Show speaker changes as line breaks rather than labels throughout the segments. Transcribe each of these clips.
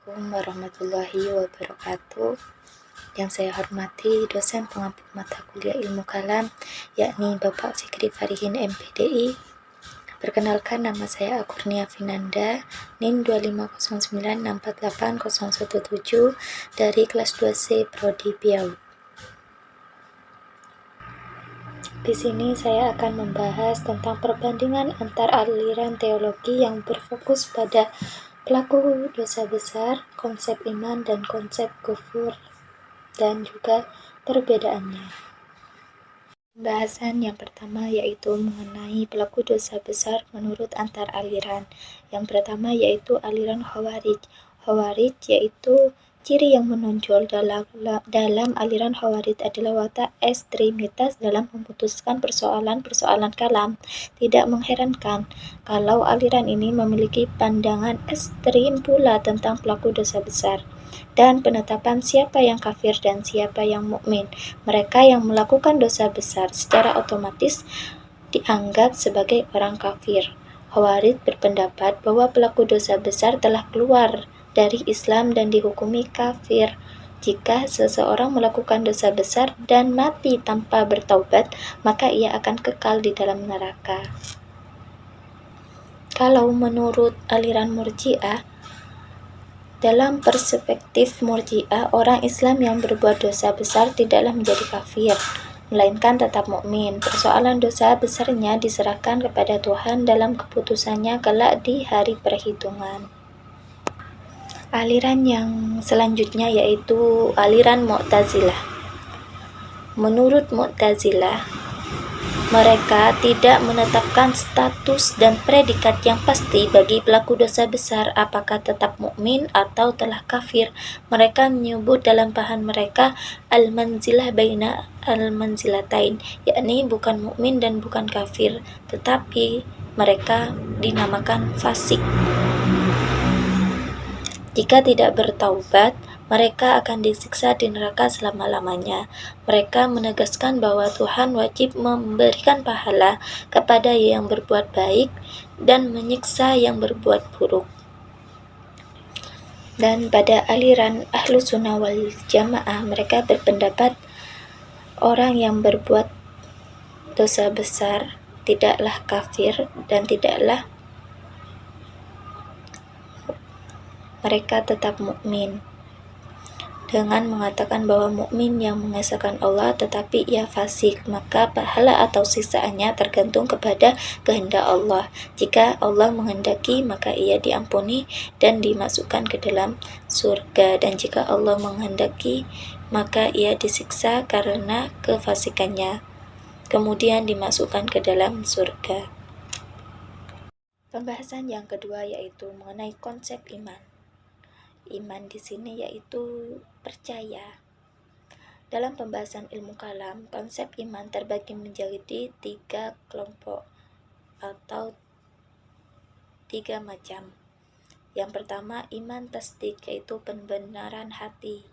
Assalamualaikum warahmatullahi wabarakatuh. Yang saya hormati dosen pengampu mata kuliah ilmu kalam, yakni Bapak Fikri Farihin MPDI. Perkenalkan, nama saya Akurnia Finanda, NIM 25096480017 dari kelas 2C Prodi Piau. Di sini saya akan membahas tentang perbandingan antar aliran teologi yang berfokus pada pelaku dosa besar, konsep iman dan konsep kufur, dan juga perbedaannya. Pembahasan yang pertama yaitu mengenai pelaku dosa besar menurut antar aliran. Yang pertama yaitu aliran Khawarij. Khawarij yaitu ciri yang menonjol dalam aliran Khawarij adalah watak ekstremitas dalam memutuskan persoalan-persoalan kalam. Tidak mengherankan kalau aliran ini memiliki pandangan ekstrim pula tentang pelaku dosa besar dan penetapan siapa yang kafir dan siapa yang mukmin. Mereka yang melakukan dosa besar secara otomatis dianggap sebagai orang kafir. Khawarij berpendapat bahwa pelaku dosa besar telah keluar dari Islam dan dihukumi kafir jika seseorang melakukan dosa besar dan mati tanpa bertaubat, maka ia akan kekal di dalam neraka. Kalau menurut aliran Murji'ah, dalam perspektif Murji'ah, orang Islam yang berbuat dosa besar tidaklah menjadi kafir, melainkan tetap mukmin. Persoalan dosa besarnya diserahkan kepada Tuhan dalam keputusannya kelak di hari perhitungan. Aliran yang selanjutnya yaitu aliran Mu'tazilah. Menurut Mu'tazilah, mereka tidak menetapkan status dan predikat yang pasti bagi pelaku dosa besar, apakah tetap mukmin atau telah kafir. Mereka menyebut dalam paham mereka al-manzilah baina al-manzilatain, yakni bukan mukmin dan bukan kafir, tetapi mereka dinamakan fasik. Jika tidak bertaubat, mereka akan disiksa di neraka selama-lamanya. Mereka menegaskan bahwa Tuhan wajib memberikan pahala kepada yang berbuat baik dan menyiksa yang berbuat buruk. Dan pada aliran Ahlus Sunnah wal Jamaah, mereka berpendapat orang yang berbuat dosa besar tidaklah kafir dan tidaklah mereka tetap mukmin, dengan mengatakan bahwa mukmin yang mengesahkan Allah tetapi ia fasik, maka pahala atau siksaannya tergantung kepada kehendak Allah. Jika Allah menghendaki, maka ia diampuni dan dimasukkan ke dalam surga, dan jika Allah menghendaki, maka ia disiksa karena kefasikannya, kemudian dimasukkan ke dalam surga. Pembahasan yang kedua yaitu mengenai konsep iman. Iman di sini yaitu percaya. Dalam pembahasan ilmu kalam, konsep iman terbagi menjadi 3 kelompok atau 3 macam. Yang pertama, iman tasdik, yaitu pembenaran hati.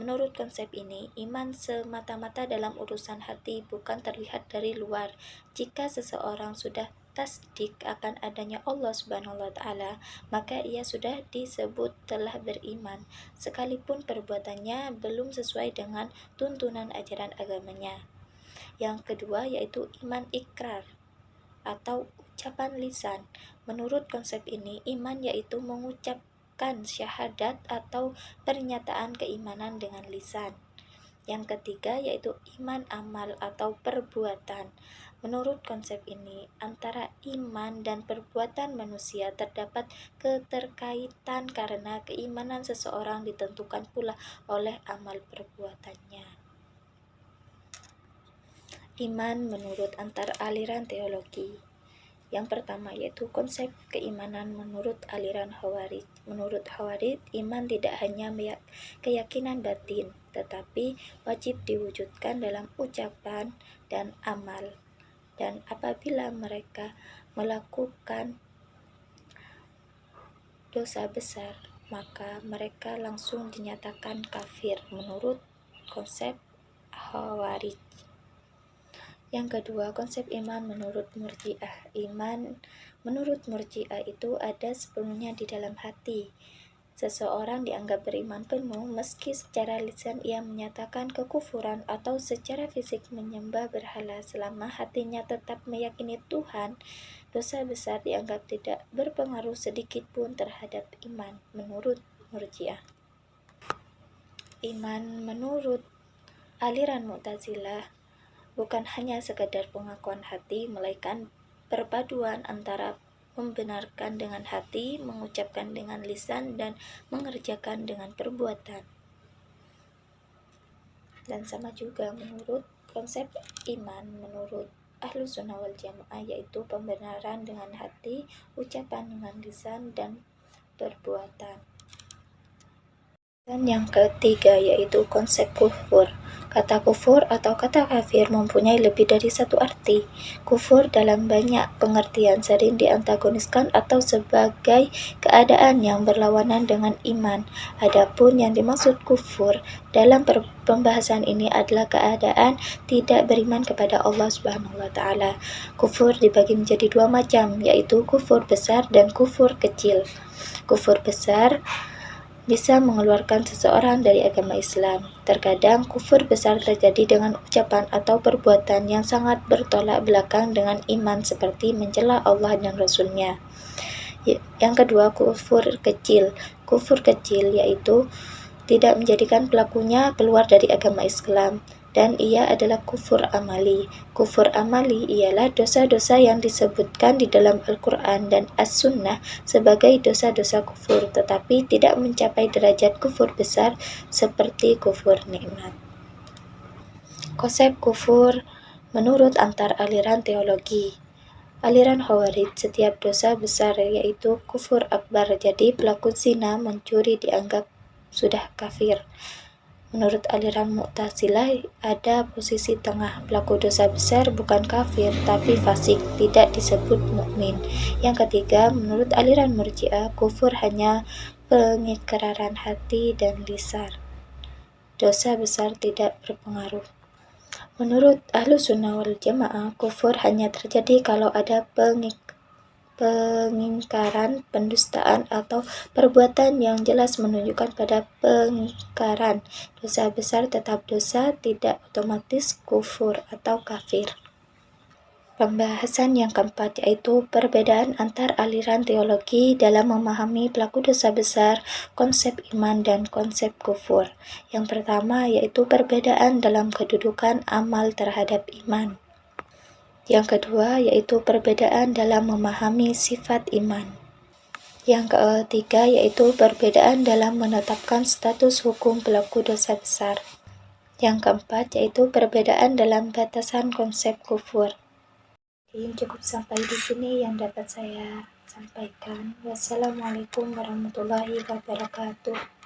Menurut konsep ini, iman semata-mata dalam urusan hati, bukan terlihat dari luar. Jika seseorang sudah tasdik akan adanya Allah Subhanahu wa Ta'ala, maka ia sudah disebut telah beriman, sekalipun perbuatannya belum sesuai dengan tuntunan ajaran agamanya. Yang kedua yaitu iman ikrar atau ucapan lisan. Menurut konsep ini, iman yaitu mengucapkan syahadat atau pernyataan keimanan dengan lisan. Yang ketiga yaitu iman amal atau perbuatan. Menurut konsep ini, antara iman dan perbuatan manusia terdapat keterkaitan karena keimanan seseorang ditentukan pula oleh amal perbuatannya. Iman menurut antar aliran teologi. Yang pertama yaitu konsep keimanan menurut aliran Khawarij. Menurut Khawarij, iman tidak hanya keyakinan batin, tetapi wajib diwujudkan dalam ucapan dan amal. Dan apabila mereka melakukan dosa besar, maka mereka langsung dinyatakan kafir menurut konsep Khawarij. Yang kedua, konsep iman menurut Murji'ah. Iman menurut Murji'ah itu ada sepenuhnya di dalam hati. Seseorang dianggap beriman penuh meski secara lisan ia menyatakan kekufuran atau secara fisik menyembah berhala. Selama hatinya tetap meyakini Tuhan, dosa besar dianggap tidak berpengaruh sedikit pun terhadap iman, menurut Murji'ah. Iman menurut aliran Mu'tazilah bukan hanya sekadar pengakuan hati, melainkan perpaduan antara membenarkan dengan hati, mengucapkan dengan lisan, dan mengerjakan dengan perbuatan. Dan sama juga menurut konsep iman menurut Ahlus Sunnah wal Jamaah, yaitu pembenaran dengan hati, ucapan dengan lisan, dan perbuatan. Dan yang ketiga yaitu konsep kufur. Kata kufur atau kata kafir mempunyai lebih dari satu arti. Kufur dalam banyak pengertian sering diantagoniskan atau sebagai keadaan yang berlawanan dengan iman. Adapun yang dimaksud kufur dalam pembahasan ini adalah keadaan tidak beriman kepada Allah Subhanahu wa taala. Kufur dibagi menjadi dua macam, yaitu kufur besar dan kufur kecil. Kufur besar bisa mengeluarkan seseorang dari agama Islam. Terkadang kufur besar terjadi dengan ucapan atau perbuatan yang sangat bertolak belakang dengan iman, seperti mencela Allah dan Rasul-Nya. Yang kedua, kufur kecil. Kufur kecil yaitu tidak menjadikan pelakunya keluar dari agama Islam, dan ia adalah kufur amali. Kufur amali ialah dosa-dosa yang disebutkan di dalam Al-Quran dan As-Sunnah sebagai dosa-dosa kufur, tetapi tidak mencapai derajat kufur besar seperti kufur nikmat. Konsep kufur menurut antar aliran teologi. Aliran Khawarij, setiap dosa besar yaitu kufur akbar, jadi pelaku zina, mencuri dianggap sudah kafir. Menurut aliran Mu'tazilah ada posisi tengah, pelaku dosa besar bukan kafir tapi fasik, tidak disebut mukmin. Yang ketiga, menurut aliran Murji'ah, kufur hanya pengikraran hati dan lisan. Dosa besar tidak berpengaruh. Menurut Ahlus Sunnah wal Jamaah, kufur hanya terjadi kalau ada pengingkaran, pendustaan, atau perbuatan yang jelas menunjukkan pada pengingkaran. Dosa besar tetap dosa, tidak otomatis kufur atau kafir. Pembahasan yang keempat yaitu perbedaan antar aliran teologi dalam memahami pelaku dosa besar, konsep iman, dan konsep kufur. Yang pertama yaitu perbedaan dalam kedudukan amal terhadap iman. Yang kedua yaitu perbedaan dalam memahami sifat iman. Yang ketiga yaitu perbedaan dalam menetapkan status hukum pelaku dosa besar. Yang keempat yaitu perbedaan dalam batasan konsep kufur. Cukup sampai di sini yang dapat saya sampaikan. Wassalamualaikum warahmatullahi wabarakatuh.